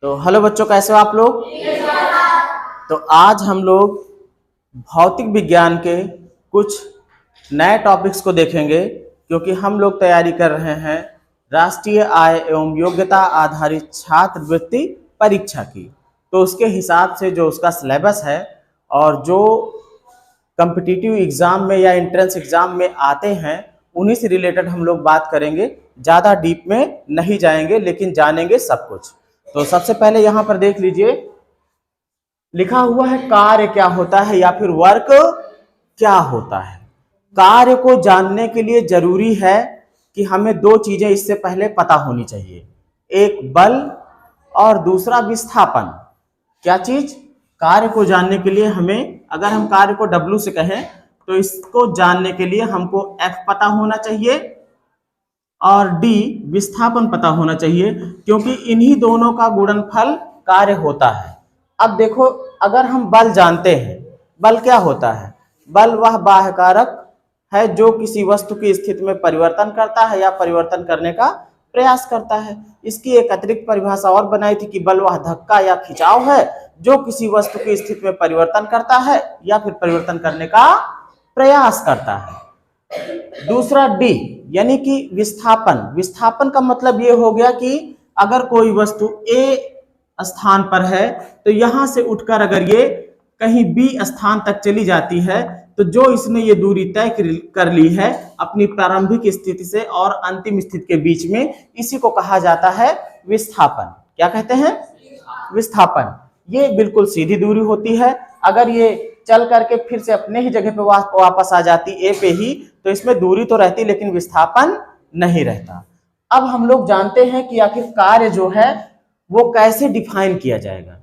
तो हेलो बच्चों, कैसे हो आप लोग। तो आज हम लोग भौतिक विज्ञान के कुछ नए टॉपिक्स को देखेंगे, क्योंकि हम लोग तैयारी कर रहे हैं राष्ट्रीय आय एवं योग्यता आधारित छात्रवृत्ति परीक्षा की। तो उसके हिसाब से जो उसका सिलेबस है और जो कॉम्पिटिटिव एग्जाम में या एंट्रेंस एग्जाम में आते हैं उन्हीं से रिलेटेड हम लोग बात करेंगे। ज़्यादा डीप में नहीं जाएंगे, लेकिन जानेंगे सब कुछ। तो सबसे पहले यहाँ पर देख लीजिए, लिखा हुआ है कार्य क्या होता है या फिर वर्क क्या होता है। कार्य को जानने के लिए जरूरी है कि हमें दो चीजें इससे पहले पता होनी चाहिए, एक बल और दूसरा विस्थापन। क्या चीज? कार्य को जानने के लिए हमें, अगर हम कार्य को W से कहें तो इसको जानने के लिए हमको F पता होना चाहिए और D विस्थापन पता होना चाहिए, क्योंकि इन्हीं दोनों का गुणनफल कार्य होता है। अब देखो, अगर हम बल जानते हैं, बल क्या होता है? बल वह बाह्य कारक है जो किसी वस्तु की स्थिति में परिवर्तन करता है या परिवर्तन करने का प्रयास करता है। इसकी एक अतिरिक्त परिभाषा और बनाई थी कि बल वह धक्का या खिंचाव है जो किसी वस्तु की स्थिति में परिवर्तन करता है या फिर परिवर्तन करने का प्रयास करता है। दूसरा D यानी कि विस्थापन। विस्थापन का मतलब ये हो गया कि अगर कोई वस्तु A स्थान पर है तो यहां से उठकर अगर ये कहीं B स्थान तक चली जाती है तो जो इसने ये दूरी तय कर ली है अपनी प्रारंभिक स्थिति से और अंतिम स्थिति के बीच में, इसी को कहा जाता है विस्थापन। क्या कहते हैं? विस्थापन। ये बिल्कुल सीधी दूरी होती है। अगर ये चल करके फिर से अपने ही जगह पे वापस आ जाती A पे ही, तो इसमें दूरी तो रहती लेकिन विस्थापन नहीं रहता। अब हम लोग जानते हैं कि आखिर कार्य जो है वो कैसे डिफाइन किया जाएगा।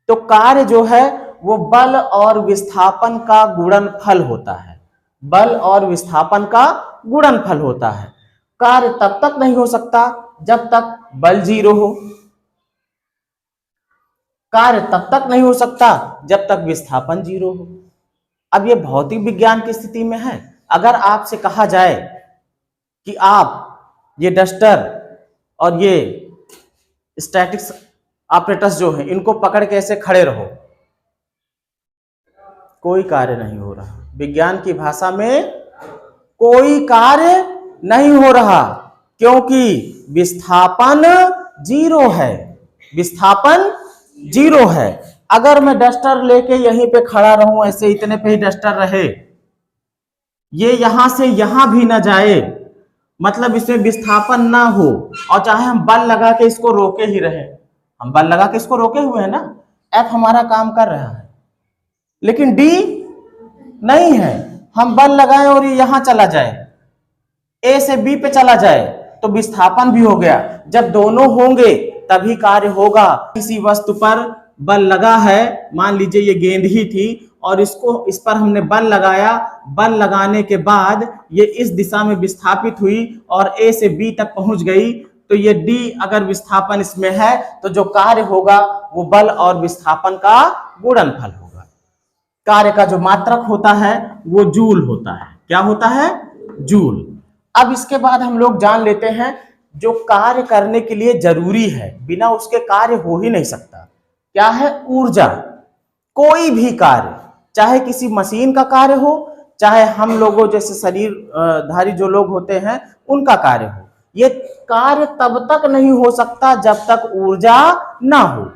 तो कार्य जो है वो बल और विस्थापन का गुणनफल होता है। बल और विस्थापन का गुणनफल होता है। कार्य तब तक नहीं हो सकता जब तक बल 0 हो, कार्य तब तक नहीं हो सकता जब तक विस्थापन 0 हो। अब ये भौतिक विज्ञान की स्थिति में है। अगर आपसे कहा जाए कि आप ये डस्टर और ये स्टैटिक्स ऑपरेटर्स जो है इनको पकड़ के ऐसे खड़े रहो, कोई कार्य नहीं हो रहा। विज्ञान की भाषा में कोई कार्य नहीं हो रहा, क्योंकि विस्थापन 0 है। विस्थापन 0 है। अगर मैं डस्टर लेके यहीं पे खड़ा रहूं, ऐसे इतने पे ही डस्टर रहे, ये यहां से यहां भी ना जाए, मतलब इसमें विस्थापन ना हो, और चाहे हम बल लगा के इसको रोके ही रहे, हम बल लगा के इसको रोके हुए हैं ना, F हमारा काम कर रहा है, लेकिन D नहीं है। हम बल लगाएं और ये यहां चला जाए, A से B पे चला जाए, तो विस्थापन भी हो गया। जब दोनों होंगे तभी कार्य होगा। किसी वस्तु पर बल लगा है, मान लीजिए ये गेंद ही थी और इस पर हमने बल लगाया, बल लगाने के बाद ये इस दिशा में विस्थापित हुई और A से B तक पहुंच गई, तो ये D अगर विस्थापन इसमें है तो जो कार्य होगा वो बल और विस्थापन का गुणनफल होगा। कार्य का जो मात्रक होता है वो जूल होता है। क्या होता है? जूल। अब इसके बाद हम लोग जान लेते हैं जो कार्य करने के लिए जरूरी है, बिना उसके कार्य हो ही नहीं सकता। क्या है? ऊर्जा। कोई भी कार्य, चाहे किसी मशीन का कार्य हो, चाहे हम लोगों जैसे शरीरधारी जो लोग होते हैं उनका कार्य हो, ये कार्य तब तक नहीं हो सकता जब तक ऊर्जा ना हो।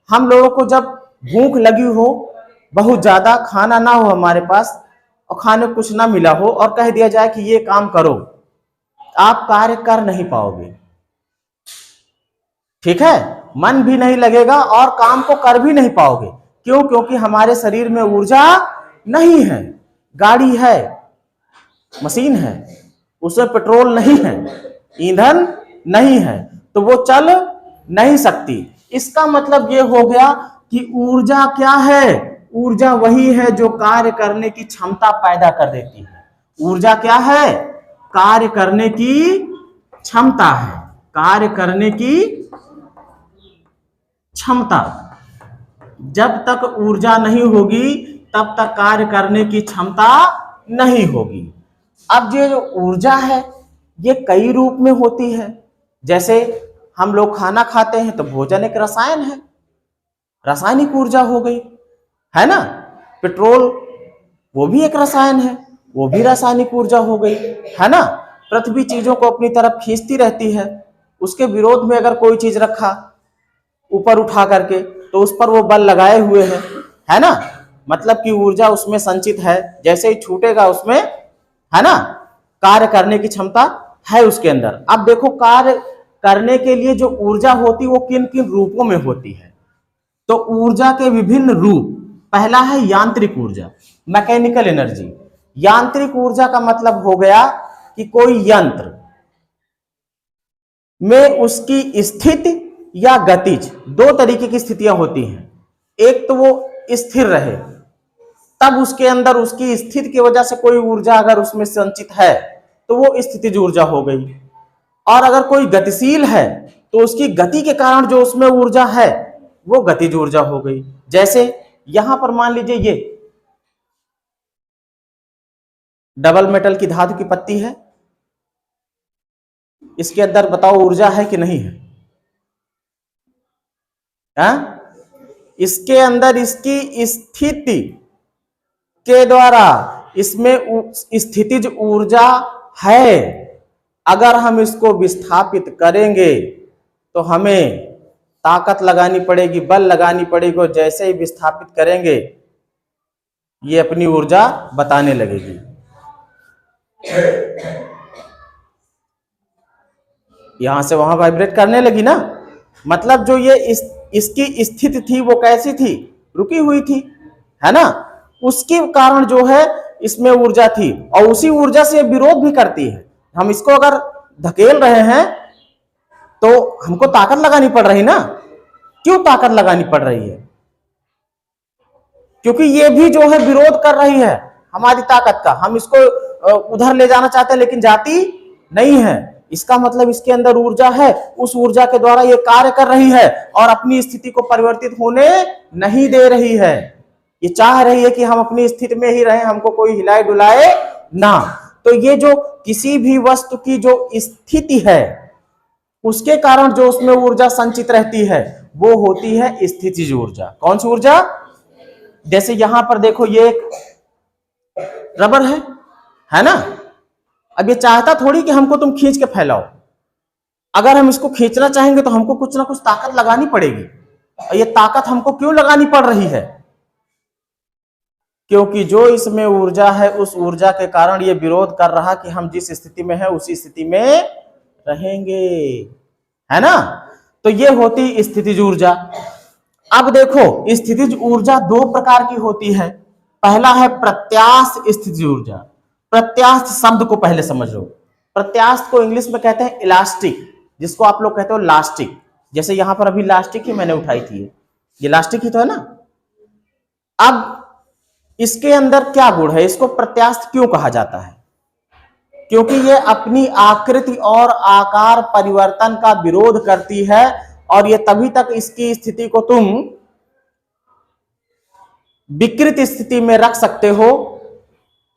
हम लोगों को जब भूख लगी हो, बहुत ज्यादा खाना ना हो हमारे पास और खाने को कुछ ना मिला हो और कह दिया जाए कि ये काम करो, आप कार्य कर नहीं पाओगे। ठीक है? मन भी नहीं लगेगा और काम को कर भी नहीं पाओगे। क्यों? क्योंकि हमारे शरीर में ऊर्जा नहीं है। गाड़ी है, मशीन है, उसमें पेट्रोल नहीं है, ईंधन नहीं है, तो वो चल नहीं सकती। इसका मतलब ये हो गया कि ऊर्जा क्या है? ऊर्जा वही है जो कार्य करने की क्षमता पैदा कर देती है। ऊर्जा क्या है? कार्य करने की क्षमता है। कार्य करने की क्षमता। जब तक ऊर्जा नहीं होगी तब तक कार्य करने की क्षमता नहीं होगी। अब ये जो ऊर्जा है ये कई रूप में होती है। जैसे हम लोग खाना खाते हैं तो भोजन एक रसायन है, रासायनिक ऊर्जा हो गई, है ना। पेट्रोल वो भी एक रसायन है, वो भी रासायनिक ऊर्जा हो गई, है ना। पृथ्वी चीजों को अपनी तरफ खींचती रहती है, उसके विरोध में अगर कोई चीज रखा ऊपर उठा करके तो उस पर वो बल लगाए हुए है ना। मतलब कि ऊर्जा उसमें संचित है, जैसे ही छूटेगा उसमें, है ना, कार्य करने की क्षमता है उसके अंदर। अब देखो कार्य करने के लिए जो ऊर्जा होती है वो किन किन रूपों में होती है। तो ऊर्जा के विभिन्न रूप, पहला है यांत्रिक ऊर्जा, मैकेनिकल एनर्जी। यांत्रिक ऊर्जा का मतलब हो गया कि कोई यंत्र में उसकी स्थिति या गतिज, दो तरीके की स्थितियां होती हैं। एक तो वो स्थिर रहे, तब उसके अंदर उसकी स्थिति की वजह से कोई ऊर्जा अगर उसमें संचित है तो वो स्थितिज ऊर्जा हो गई। और अगर कोई गतिशील है तो उसकी गति के कारण जो उसमें ऊर्जा है वो गतिज ऊर्जा हो गई। जैसे यहां पर मान लीजिए ये डबल मेटल की धातु की पत्ती है, इसके अंदर बताओ ऊर्जा है कि नहीं है? इसके अंदर इसकी स्थिति के द्वारा इसमें स्थितिज ऊर्जा है। अगर हम इसको विस्थापित करेंगे तो हमें ताकत लगानी पड़ेगी, बल लगानी पड़ेगी, और जैसे ही विस्थापित करेंगे ये अपनी ऊर्जा बताने लगेगी। यहां से वहां वाइब्रेट करने लगी ना, मतलब जो ये इसकी स्थिति थी वो कैसी थी? रुकी हुई थी, है ना। उसके कारण जो है इसमें ऊर्जा थी, और उसी ऊर्जा से विरोध भी करती है। हम इसको अगर धकेल रहे हैं तो हमको ताकत लगानी पड़ रही ना। क्यों ताकत लगानी पड़ रही है? क्योंकि ये भी जो है विरोध कर रही है हमारी ताकत का। हम इसको उधर ले जाना चाहते हैं लेकिन जाती नहीं है। इसका मतलब इसके अंदर ऊर्जा है, उस ऊर्जा के द्वारा ये कार्य कर रही है और अपनी स्थिति को परिवर्तित होने नहीं दे रही है। ये चाह रही है कि हम अपनी स्थिति में ही रहें, हमको कोई हिलाए डुलाए ना। तो ये जो किसी भी वस्तु की जो स्थिति है उसके कारण जो उसमें ऊर्जा संचित रहती है वो होती है स्थितिज ऊर्जा। कौन सी ऊर्जा? जैसे यहां पर देखो ये एक रबर है ना। अब ये चाहता थोड़ी कि हमको तुम खींच के फैलाओ। अगर हम इसको खींचना चाहेंगे तो हमको कुछ ना कुछ ताकत लगानी पड़ेगी। और ये ताकत हमको क्यों लगानी पड़ रही है? क्योंकि जो इसमें ऊर्जा है उस ऊर्जा के कारण ये विरोध कर रहा कि हम जिस स्थिति में है उसी स्थिति में रहेंगे, है ना। तो ये होती स्थितिज ऊर्जा। अब देखो स्थितिज ऊर्जा दो प्रकार की होती है। पहला है प्रत्यास्थ स्थितिज ऊर्जा। प्रत्यास्थ शब्द को पहले समझ लो। प्रत्यास्थ को इंग्लिश में कहते हैं इलास्टिक, जिसको आप लोग कहते हो लास्टिक। जैसे यहां पर अभी लास्टिक ही मैंने उठाई थी, ये लास्टिक ही तो है ना। अब इसके अंदर क्या गुण है? इसको प्रत्यास्थ क्यों कहा जाता है? क्योंकि ये अपनी आकृति और आकार परिवर्तन का विरोध करती है, और ये तभी तक इसकी स्थिति को तुम विकृत स्थिति में रख सकते हो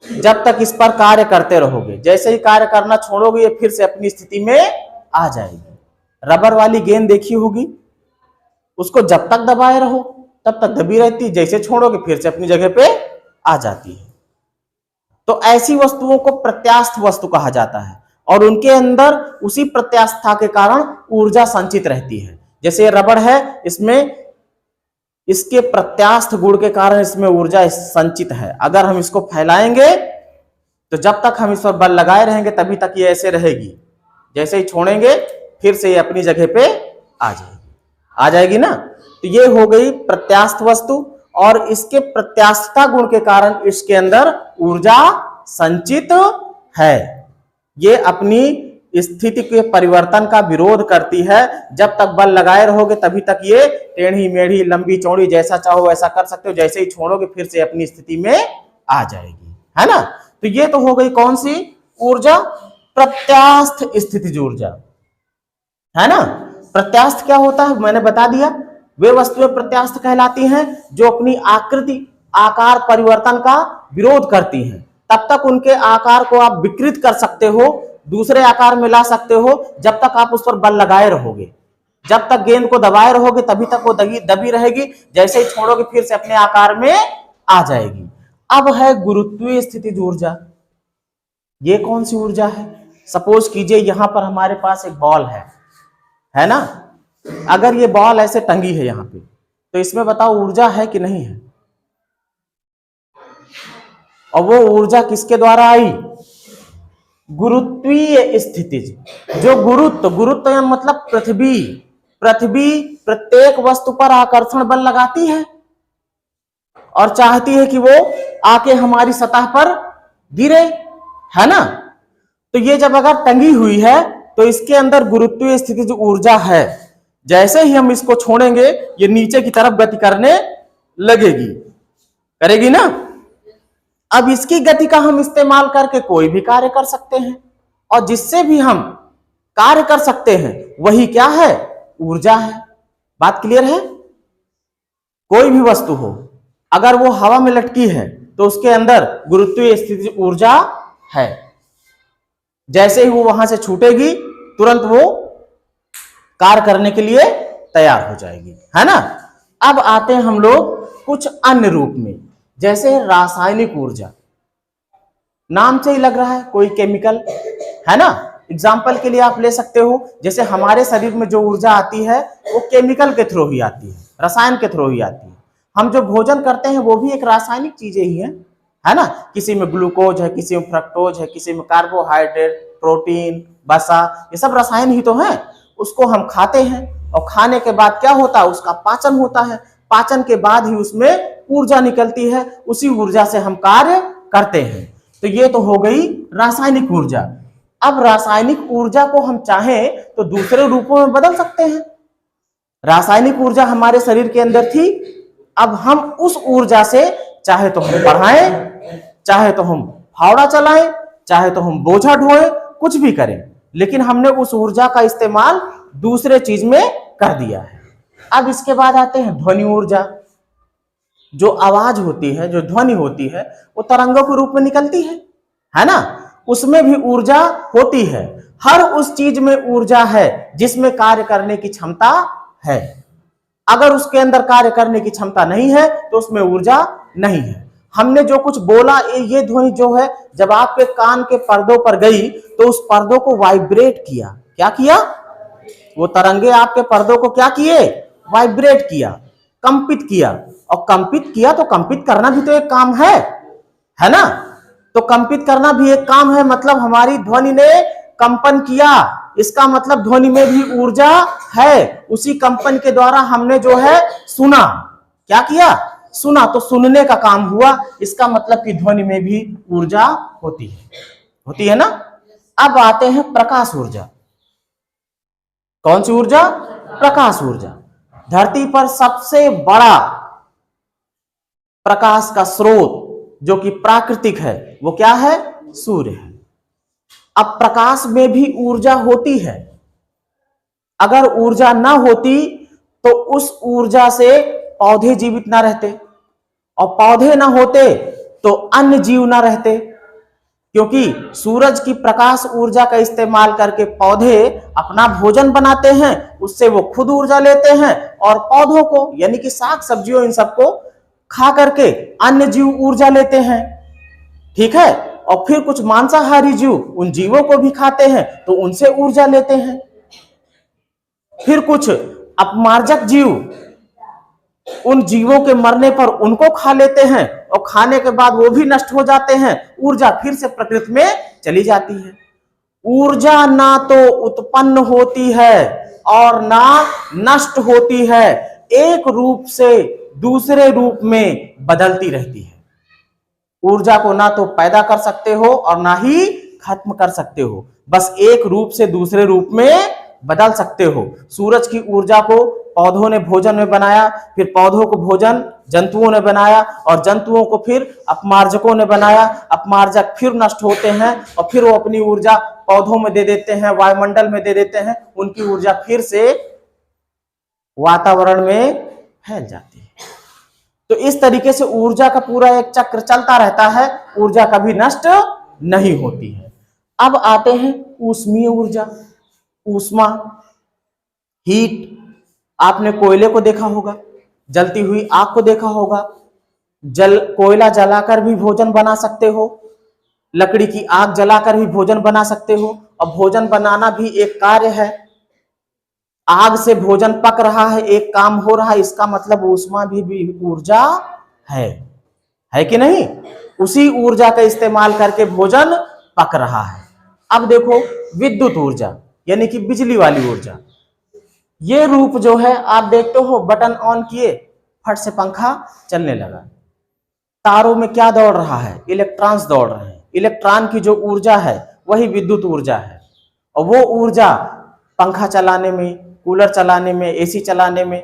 जब तक इस पर कार्य करते रहोगे। जैसे ही कार्य करना छोड़ोगे ये फिर से अपनी स्थिति में आ जाएगी। रबर वाली गेंद देखी होगी, उसको जब तक दबाए रहो तब तक दबी रहती, जैसे छोड़ोगे फिर से अपनी जगह पे आ जाती है। तो ऐसी वस्तुओं को प्रत्यास्थ वस्तु कहा जाता है, और उनके अंदर उसी प्रत्यास्थता के कारण ऊर्जा संचित रहती है। जैसे रबड़ है, इसमें इसके प्रत्यास्थ गुण के कारण इसमें ऊर्जा संचित है। अगर हम इसको फैलाएंगे तो जब तक हम इस पर बल लगाए रहेंगे तभी तक ये ऐसे रहेगी, जैसे ही छोड़ेंगे फिर से ये अपनी जगह पे आ जाएगी ना। तो ये हो गई प्रत्यास्थ वस्तु, और इसके प्रत्यास्थता गुण के कारण इसके अंदर ऊर्जा संचित है। ये अपनी स्थिति के परिवर्तन का विरोध करती है। जब तक बल लगाए रहोगे तभी तक ये टेढ़ी मेढ़ी लंबी चौड़ी जैसा चाहो वैसा कर सकते हो, जैसे ही छोड़ोगे फिर से अपनी स्थिति में आ जाएगी, है ना। तो ये तो हो गई कौन सी ऊर्जा? प्रत्यास्थ स्थितिज ऊर्जा, है ना। प्रत्यास्थ क्या होता है मैंने बता दिया। वे वस्तुएं प्रत्यास्थ कहलाती हैं जो अपनी आकृति आकार परिवर्तन का विरोध करती हैं। तब तक उनके आकार को आप विकृत कर सकते हो, दूसरे आकार में ला सकते हो, जब तक आप उस पर बल लगाए रहोगे। जब तक गेंद को दबाए रहोगे तभी तक वो दबी रहेगी, जैसे ही छोड़ोगे फिर से अपने आकार में आ जाएगी। अब है गुरुत्वीय स्थितिज ऊर्जा। ये कौन सी ऊर्जा है? सपोज कीजिए यहां पर हमारे पास एक बॉल है ना। अगर ये बॉल ऐसे टंगी है यहां पे, तो इसमें बताओ ऊर्जा है कि नहीं है? और वो ऊर्जा किसके द्वारा आई? गुरुत्वीय स्थितिज। जो गुरुत्व मतलब पृथ्वी प्रत्येक वस्तु पर आकर्षण बल लगाती है और चाहती है कि वो आके हमारी सतह पर गिरे, है ना। तो ये जब अगर टंगी हुई है तो इसके अंदर गुरुत्वीय स्थितिज ऊर्जा है। जैसे ही हम इसको छोड़ेंगे ये नीचे की तरफ गति करने लगेगी, करेगी ना। अब इसकी गति का हम इस्तेमाल करके कोई भी कार्य कर सकते हैं, और जिससे भी हम कार्य कर सकते हैं वही क्या है? ऊर्जा है। बात क्लियर है? कोई भी वस्तु हो, अगर वो हवा में लटकी है तो उसके अंदर गुरुत्वीय स्थितिज ऊर्जा है। जैसे ही वो वहां से छूटेगी तुरंत वो कार्य करने के लिए तैयार हो जाएगी, है ना। अब आते हैं हम लोग कुछ अन्य रूप में, जैसे रासायनिक ऊर्जा। नाम से ही लग रहा है कोई केमिकल, है ना। एग्जाम्पल के लिए आप ले सकते हो, जैसे हमारे शरीर में जो ऊर्जा आती है वो केमिकल के थ्रू ही आती है, रसायन के थ्रू ही आती है। हम जो भोजन करते हैं वो भी एक रासायनिक चीजें ही है ना। किसी में ग्लूकोज है, किसी में फ्रक्टोज है, किसी में कार्बोहाइड्रेट, प्रोटीन, वसा, ये सब रसायन ही तो है। उसको हम खाते हैं और खाने के बाद क्या होता है? उसका पाचन होता है। पाचन के बाद ही उसमें ऊर्जा निकलती है, उसी ऊर्जा से हम कार्य करते हैं। तो ये तो हो गई रासायनिक ऊर्जा। अब रासायनिक ऊर्जा को हम चाहें तो दूसरे रूपों में बदल सकते हैं। रासायनिक ऊर्जा हमारे शरीर के अंदर थी, अब हम उस ऊर्जा से चाहे तो हम पढ़ाएं, चाहे तो हम फावड़ा चलाएं, चाहे तो हम बोझा ढोएं, कुछ भी करें, लेकिन हमने उस ऊर्जा का इस्तेमाल दूसरे चीज में कर दिया है। अब इसके बाद आते हैं ध्वनि ऊर्जा। जो आवाज होती है, जो ध्वनि होती है, वो तरंगों के रूप में निकलती है ना। उसमें भी ऊर्जा होती है। हर उस चीज में ऊर्जा है जिसमें कार्य करने की क्षमता है। अगर उसके अंदर कार्य करने की क्षमता नहीं है तो उसमें ऊर्जा नहीं है। हमने जो कुछ बोला, ये ध्वनि जो है जब आपके कान के पर्दों पर गई तो उस पर्दों को वाइब्रेट किया। क्या किया? वो तरंगे आपके पर्दों को क्या किए? वाइब्रेट किया, कंपित किया। और कंपित किया तो कंपित करना भी तो एक काम है ना। तो कंपित करना भी एक काम है, मतलब हमारी ध्वनि ने कंपन किया, इसका मतलब ध्वनि में भी ऊर्जा है। उसी कंपन के द्वारा हमने जो है सुना। क्या किया? सुना, तो सुनने का काम हुआ, इसका मतलब कि ध्वनि में भी ऊर्जा होती है ना। अब आते हैं प्रकाश ऊर्जा। कौन सी ऊर्जा? प्रकाश ऊर्जा। धरती पर सबसे बड़ा प्रकाश का स्रोत जो कि प्राकृतिक है वो क्या है? सूर्य है। अब प्रकाश में भी ऊर्जा होती है। अगर ऊर्जा ना होती तो उस ऊर्जा से पौधे जीवित ना रहते, और पौधे ना होते तो अन्य जीव ना रहते, क्योंकि सूरज की प्रकाश ऊर्जा का इस्तेमाल करके पौधे अपना भोजन बनाते हैं, उससे वो खुद ऊर्जा लेते हैं और पौधों को यानी कि साग सब्जियों इन सबको खा करके अन्य जीव ऊर्जा लेते हैं। ठीक है। और फिर कुछ मांसाहारी जीव उन जीवों को भी खाते हैं तो उनसे ऊर्जा लेते हैं। फिर कुछ अपमार्जक जीव उन जीवों के मरने पर उनको खा लेते हैं और खाने के बाद वो भी नष्ट हो जाते हैं, ऊर्जा फिर से प्रकृति में चली जाती है। ऊर्जा ना तो उत्पन्न होती है और ना नष्ट होती है, एक रूप से दूसरे रूप में बदलती रहती है। ऊर्जा को ना तो पैदा कर सकते हो और ना ही खत्म कर सकते हो, बस एक रूप से दूसरे रूप में बदल सकते हो। सूरज की ऊर्जा को पौधों ने भोजन में बनाया, फिर पौधों को भोजन जंतुओं ने बनाया, और जंतुओं को फिर अपमार्जकों ने बनाया। अपमार्जक फिर नष्ट होते हैं और फिर वो अपनी ऊर्जा पौधों में दे देते हैं, वायुमंडल में दे देते हैं, उनकी ऊर्जा फिर से वातावरण में फैल जाती है। तो इस तरीके से ऊर्जा का पूरा एक चक्र चलता रहता है, ऊर्जा कभी नष्ट नहीं होती है। अब आते हैं ऊष्मीय ऊर्जा। ऊष्मा, हीट, आपने कोयले को देखा होगा, जलती हुई आग को देखा होगा। कोयला जलाकर भी भोजन बना सकते हो, लकड़ी की आग जलाकर भी भोजन बना सकते हो। और भोजन बनाना भी एक कार्य है। आग से भोजन पक रहा है, एक काम हो रहा है, इसका मतलब ऊष्मा भी ऊर्जा है कि नहीं? उसी ऊर्जा का इस्तेमाल करके भोजन पक रहा है। अब देखो विद्युत ऊर्जा यानी कि बिजली वाली ऊर्जा। ये रूप जो है आप देखते हो, बटन ऑन किए, फट से पंखा चलने लगा। तारों में क्या दौड़ रहा है? इलेक्ट्रॉन्स दौड़ रहे हैं। इलेक्ट्रॉन की जो ऊर्जा है वही विद्युत ऊर्जा है। और वो ऊर्जा पंखा चलाने में, कूलर चलाने में, एसी चलाने में,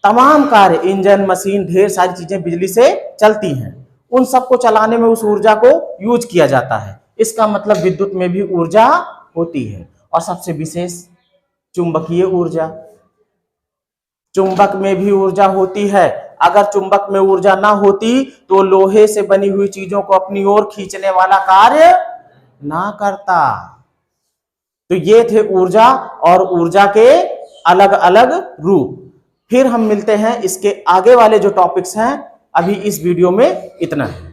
तमाम कार्य, इंजन, मशीन, ढेर सारी चीजें बिजली से चलती हैं। उन सबको चलाने में उस ऊर्जा को यूज किया जाता है। इसका मतलब विद्युत में भी ऊर्जा होती है। और सबसे विशेष चुंबकीय ऊर्जा, चुंबक में भी ऊर्जा होती है। अगर चुंबक में ऊर्जा ना होती तो लोहे से बनी हुई चीजों को अपनी ओर खींचने वाला कार्य ना करता। तो ये थे ऊर्जा और ऊर्जा के अलग अलग रूप। फिर हम मिलते हैं इसके आगे वाले जो टॉपिक्स हैं। अभी इस वीडियो में इतना है।